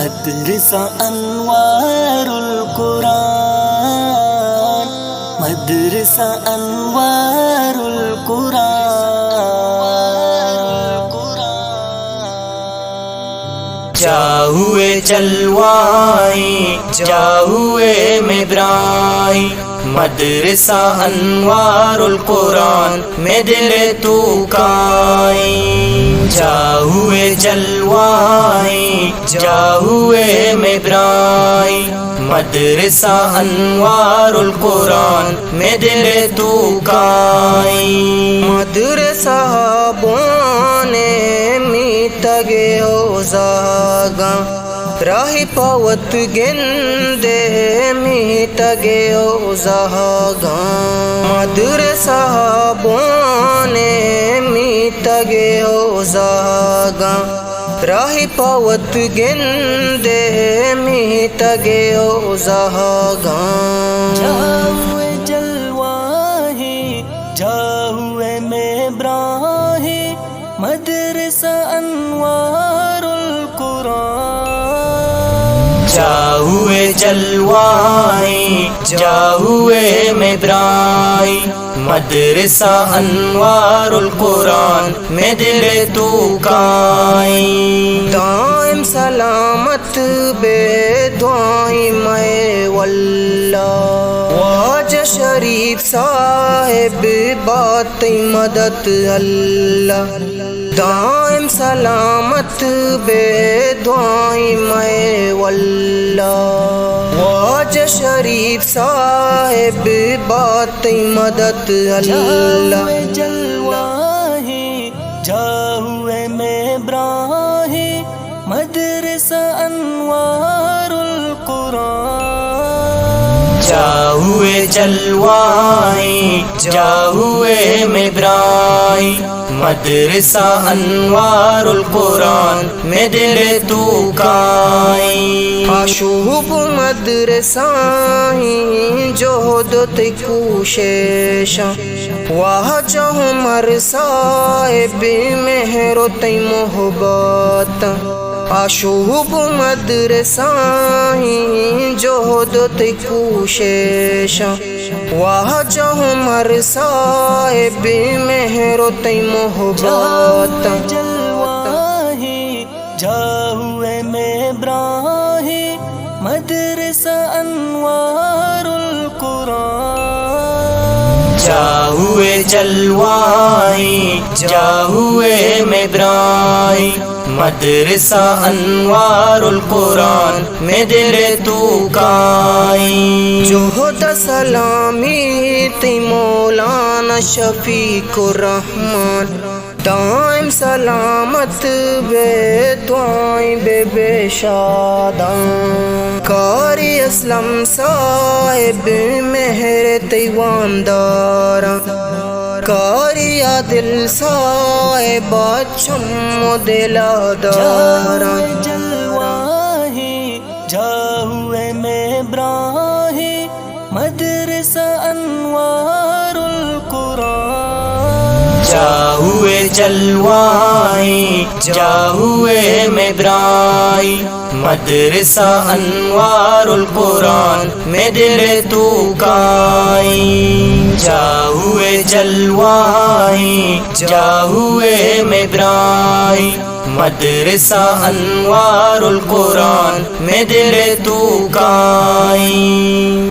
مدرسہ انوار القرآن، مدرسہ انوار القرآن۔ جا ہوئے جلوائی جا ہوئے مبرائی، مدرسہ انوار القرآن میں دل تو کائی۔ جا ہوئے جلوائی جا ہوئے مبرائی، مدرسہ انوار القرآن میں دل تو کائی۔ مدرسہ بونے میتگے ہو زاگا، راہی پاوت گندے میتگے ہو زاگا۔ مدرسہ بونے میتگے ہو زاگا، راہی پاوت گندے میتگے ہو زاگا۔ جا ہوئے جلواہی جا ہوئے مبراہی، مدرسہ انوار القرآن۔ جا ہوئے جلوائی جا ہوئے مبرائی، مدرسہ انوار القرآن میں دل تو کائی۔ دائم سلامت بے دعائیں میں واللہ، واجہ شریف صاحب بات مدد اللہ۔ دائم سلامت بے دعائیں میں واللہ، واجہ شریف صاحب بات مدد اللہ۔ جلواہی جا ہوئے مبراہی، مدرسہ انوار القرآن۔ جا ہوئے جلوائی جا ہوئے مبرائی، مدرسہ انوار القرآن میں دل تو کائی۔ آشوب مدرسہ جوہد تی کوشش، واجہ عمر صاحب مہر تی محبت۔ آشوب مدرسہ جوہد تی کوشش، واجہ عمر صاحب مہر تی محبت۔ جلواہی جا ہوئے مبراہی، مدرسہ انوار القرآن۔ جا ہوئے جلوائی جا ہوئے مبرائی، مدرسہ انوار القرآن میں دل تو کائی۔ جوہد سلامی تی مولانا شفیق الرحمن، دائم سلامت بے دعائیں بے شاداں۔ قاری اسلم صاحب مہر تیواندار، قاری عادل صاحب چم دلادار۔ جلواہی جا ہوئے مبراہی، مدرسہ انوار القرآن۔ جا ہوئے جلوائی جا ہوئے مبرائی، مدرسہ انوار القرآن میں دل تو کائی۔ جا ہوئے جلوائی جا ہوئے مبرائی، مدرسہ انوار القرآن میں دل تو کائی۔